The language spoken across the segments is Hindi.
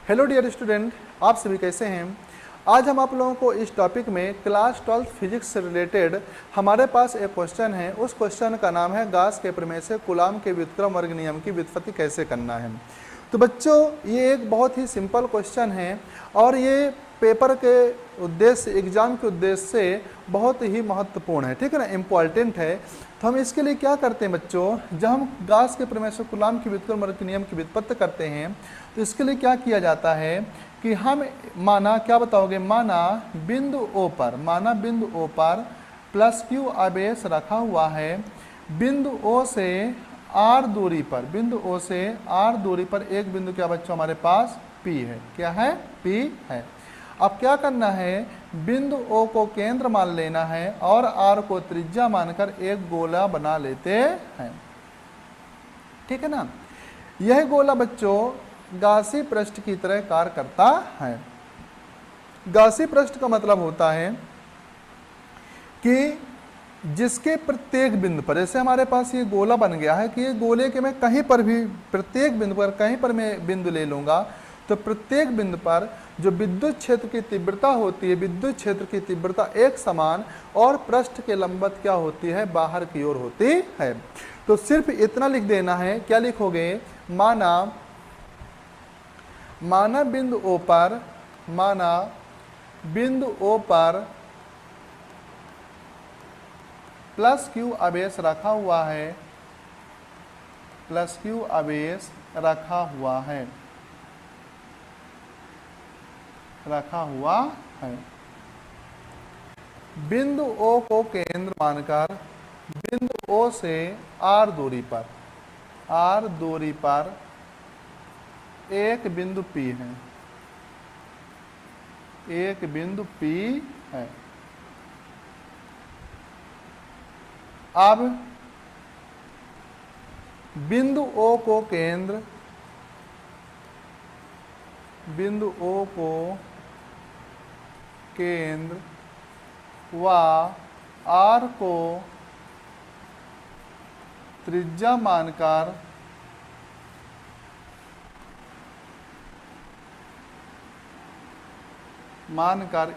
हेलो डियर स्टूडेंट, आप सभी कैसे हैं। आज हम आप लोगों को इस टॉपिक में क्लास 12 फिजिक्स से रिलेटेड हमारे पास एक क्वेश्चन है। उस क्वेश्चन का नाम है गास के प्रमेय से कूलॉम के व्युत्क्रम वर्ग नियम की व्युत्पत्ति कैसे करना है। तो बच्चों, ये एक बहुत ही सिंपल क्वेश्चन है और ये पेपर के उद्देश्य, एग्जाम के उद्देश्य से बहुत ही महत्वपूर्ण है, ठीक है ना, इम्पॉर्टेंट है। तो हम इसके लिए क्या करते हैं बच्चों, जब हम गास के प्रमेय से कूलॉम की व्युत्क्रम वर्ग नियम की व्युत्पत्ति करते हैं तो इसके लिए क्या किया जाता है कि हम माना, क्या बताओगे, माना बिंदु O पर प्लस Q आवेश रखा हुआ है। बिंदु O से R दूरी पर एक बिंदु क्या बच्चों हमारे पास P है। क्या है? P है। अब क्या करना है, बिंदु O को केंद्र मान लेना है और R को त्रिज्या मानकर एक गोला बना लेते हैं, ठीक है ना। यह गोला बच्चों गासी पृष्ठ की तरह कार्य करता है। गासी पृष्ठ का मतलब होता है कि जिसके प्रत्येक बिंदु पर, जैसे हमारे पास ये गोला बन गया है कि ये गोले के मैं कहीं पर भी, प्रत्येक बिंदु पर कहीं पर मैं बिंदु ले लूंगा तो प्रत्येक बिंदु पर जो विद्युत क्षेत्र की तीव्रता होती है, विद्युत क्षेत्र की तीव्रता एक समान और पृष्ठ के लंबवत क्या होती है, बाहर की ओर होती है। तो सिर्फ इतना लिख देना है। क्या लिखोगे, माना बिंदु O पर प्लस Q आवेश रखा हुआ है, बिंदु O को केंद्र मानकर बिंदु O से R दूरी पर एक बिंदु P है। अब बिंदु O को केंद्र व R को त्रिज्या मानकर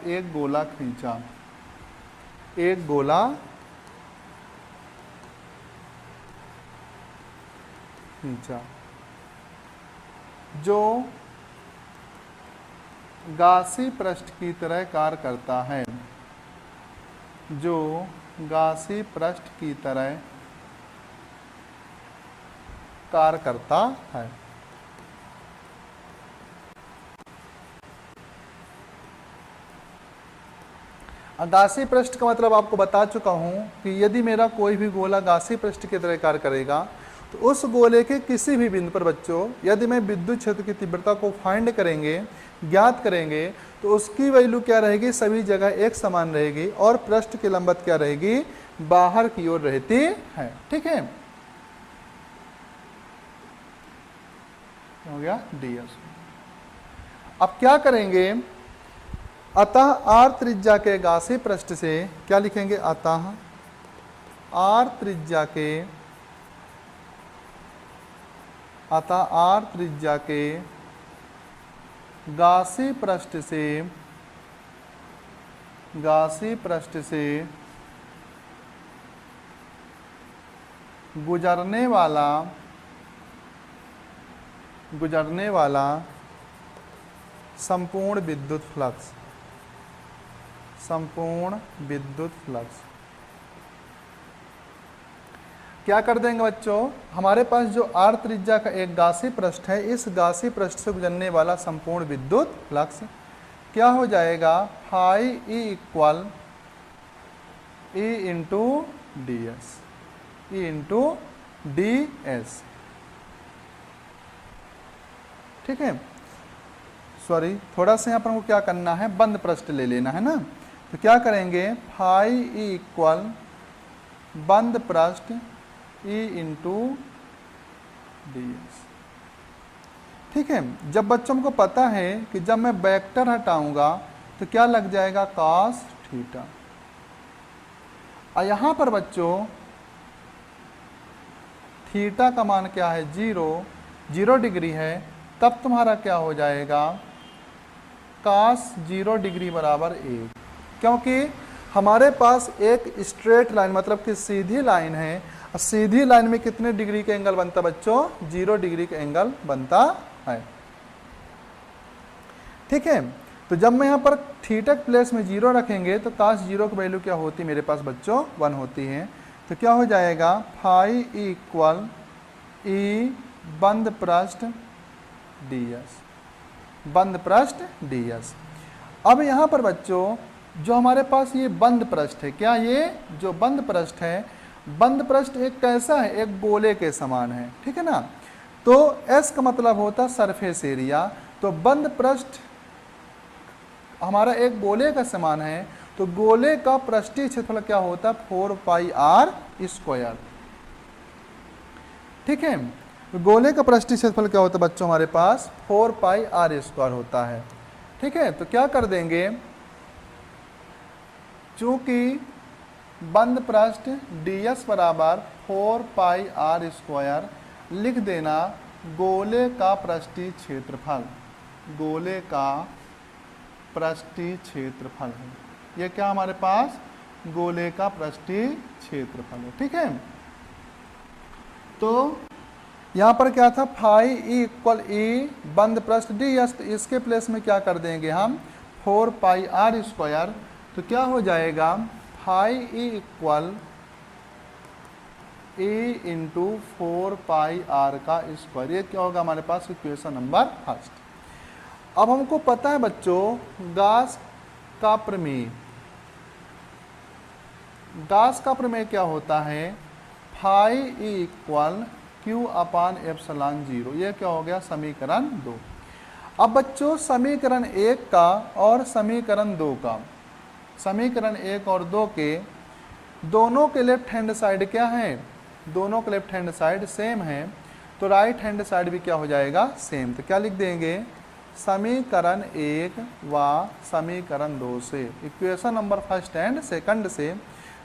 एक गोला खींचा, जो गासी पृष्ठ की तरह कार्य करता है, गासी पृष्ठ का मतलब आपको बता चुका हूं कि यदि मेरा कोई भी गोला गासी पृष्ठ की तरह कार्य करेगा तो उस गोले के किसी भी बिंदु पर बच्चों, यदि मैं विद्युत क्षेत्र की तीव्रता को ज्ञात करेंगे तो उसकी वैल्यू क्या रहेगी, सभी जगह एक समान रहेगी और पृष्ठ की लंबवत क्या रहेगी, बाहर की ओर रहती है, ठीक है। हो गया ds। अब क्या करेंगे, अतः R त्रिज्या के गासी पृष्ठ से क्या लिखेंगे, अतः R त्रिज्या के गासी पृष्ठ से गुजरने वाला संपूर्ण विद्युत फ्लक्स क्या कर देंगे बच्चों, हमारे पास जो R त्रिज्या का एक गासी पृष्ठ है, इस गासी पृष्ठ से गुजरने वाला संपूर्ण विद्युत फ्लक्स क्या हो जाएगा, फाई E इंटू ds, ठीक है। सॉरी, थोड़ा सा यहाँ पर हमको क्या करना है, बंद पृष्ठ ले लेना है ना। तो क्या करेंगे, फाई E इक्वल बंद पृष्ठ E इंटू ds, ठीक है। जब बच्चों को पता है कि जब मैं वेक्टर हटाऊंगा तो क्या लग जाएगा, cos थीटा। और यहाँ पर बच्चों थीटा का मान क्या है, 0 डिग्री है। तब तुम्हारा क्या हो जाएगा, cos 0 डिग्री बराबर 1, क्योंकि हमारे पास एक स्ट्रेट लाइन मतलब कि सीधी लाइन है, और सीधी लाइन में कितने डिग्री का एंगल बनता है बच्चों, 0 डिग्री का एंगल बनता है। ठीक है, तो जब मैं यहाँ पर थीटा के प्लेस में 0 रखेंगे तो cos 0 की वैल्यू क्या होती है मेरे पास बच्चों, 1 होती है। तो क्या हो जाएगा, फाई इक्वल ई बंद पृष्ठ ds, बंद पृष्ठ ds। अब यहाँ पर बच्चों जो हमारे पास ये बंद पृष्ठ है, क्या ये जो बंद पृष्ठ है, बंद पृष्ठ एक कैसा है, एक गोले के समान है, ठीक है ना। तो S का मतलब होता है सरफेस एरिया, तो बंद पृष्ठ हमारा एक गोले का समान है, तो गोले का पृष्ठीय क्षेत्रफल क्या होता है, 4 पाई r स्क्वायर। ठीक है, तो गोले का पृष्ठीय क्षेत्रफल क्या होता है बच्चों, हमारे पास 4 पाई r स्क्वायर होता है। ठीक है, तो क्या कर देंगे, चूंकि बंद पृष्ठ ds बराबर 4 पाई r स्क्वायर, लिख देना गोले का पृष्ठीय क्षेत्रफल, गोले का पृष्ठीय क्षेत्रफल है। ये क्या हमारे पास गोले का पृष्ठीय क्षेत्रफल है। ठीक है, तो यहाँ पर क्या था, फाई इक्वल ई बंद पृष्ठ ds, तो इसके प्लेस में क्या कर देंगे हम, 4 पाई r स्क्वायर। तो क्या हो जाएगा, फाई इक्वल ए इंटू 4 पाई r का स्क्वायर। ये क्या होगा हमारे पास इक्वेशन नंबर फर्स्ट। अब हमको पता है बच्चों गास का प्रमेय, गास का प्रमेय क्या होता है, फाई इक्वल q अपान एप्सिलॉन 0। ये क्या हो गया, समीकरण 2। अब बच्चों समीकरण 1 का और समीकरण 2 का, समीकरण 1 और 2 के दोनों के लेफ्ट हैंड साइड क्या है, दोनों के लेफ्ट हैंड साइड सेम है, तो राइट हैंड साइड भी क्या हो जाएगा, सेम। तो क्या लिख देंगे, समीकरण 1 व समीकरण 2 से, equation number first and second से,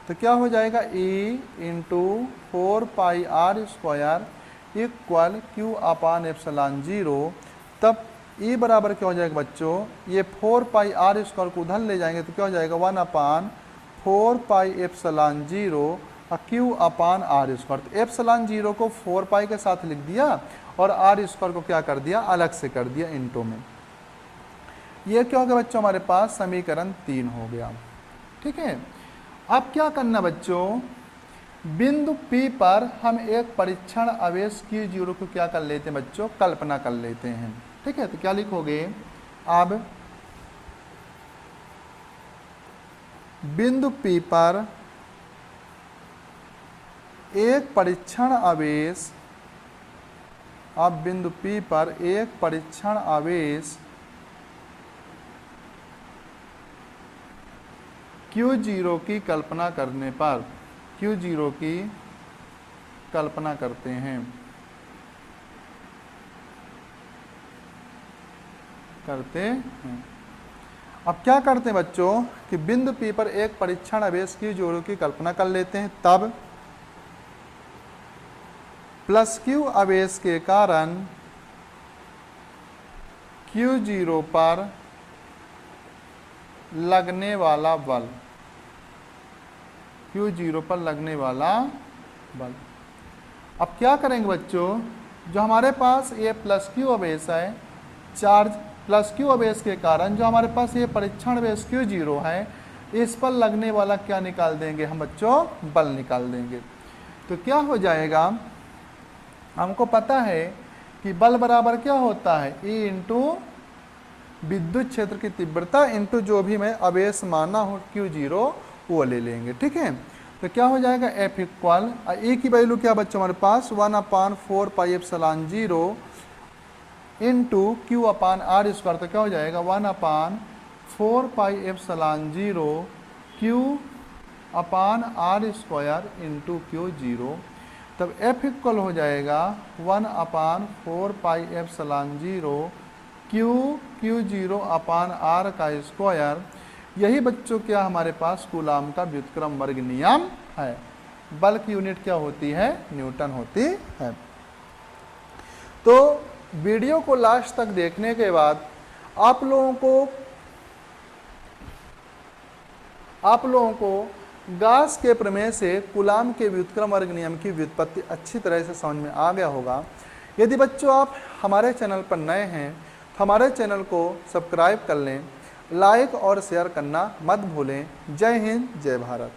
तो क्या हो जाएगा, e इंटू 4 पाई r स्क्वायर इक्वल q अपान एप्सिलॉन 0। तब e बराबर क्या हो जाएगा बच्चों, ये 4 पाई r स्क्वायर को उधर ले जाएंगे तो क्या हो जाएगा, 1 अपान 4 पाई एप्सिलॉन 0 और q अपान r स्क्वायर। तो एप्सिलॉन 0 को 4 पाई के साथ लिख दिया और r स्क्वायर को क्या कर दिया, अलग से कर दिया इंटू में। ये क्या हो गया बच्चों, हमारे पास समीकरण 3 हो गया। ठीक है, अब क्या करना बच्चों, बिंदु P पर हम एक परीक्षण आवेश Q0 को क्या कर लेते हैं बच्चों, कल्पना कर लेते हैं। ठीक है, तो क्या लिखोगे, अब बिंदु P पर एक परीक्षण आवेश, अब बिंदु P पर एक परीक्षण आवेश Q0 की कल्पना करने पर, Q0 की कल्पना करते हैं, अब क्या करते हैं बच्चों कि बिंदु P पर एक परीक्षण आवेश Q0 की कल्पना कर लेते हैं, तब प्लस Q आवेश के कारण Q0 पर लगने वाला बल, Q0 पर लगने वाला बल। अब क्या करेंगे बच्चों, जो हमारे पास ये प्लस Q आवेश है, चार्ज प्लस Q आवेश के कारण जो हमारे पास ये परीक्षण आवेश Q0 है, इस पर लगने वाला क्या निकाल देंगे हम बच्चों, बल निकाल देंगे। तो क्या हो जाएगा, हमको पता है कि बल बराबर क्या होता है, E इंटू विद्युत क्षेत्र की तीव्रता इंटू जो भी मैं आवेश माना हो Q0 वो ले लेंगे। ठीक है, तो क्या हो जाएगा, F इक्वल E की वैल्यू क्या बच्चों हमारे पास 1 अपान 4 पाई एप्सिलॉन 0 इंटू Q अपान R स्क्वायर। तो क्या हो जाएगा 1 अपान 4 पाई एप्सिलॉन 0 Q अपान R स्क्वायर इंटू Q0। तब F इक्वल हो जाएगा 1 अपान 4 पाई एप्सिलॉन 0 Q0 अपान R का स्क्वायर। यही बच्चों क्या हमारे पास कूलाम का व्युत्क्रम वर्ग नियम है। बल की यूनिट क्या होती है, न्यूटन होती है। तो वीडियो को लास्ट तक देखने के बाद आप लोगों को गास के प्रमेय से कूलाम के व्युत्क्रम वर्ग नियम की व्युत्पत्ति अच्छी तरह से समझ में आ गया होगा। यदि बच्चों आप हमारे चैनल पर नए हैं तो हमारे चैनल को सब्सक्राइब कर लें, लाइक और शेयर करना मत भूलें। जय हिंद, जय भारत।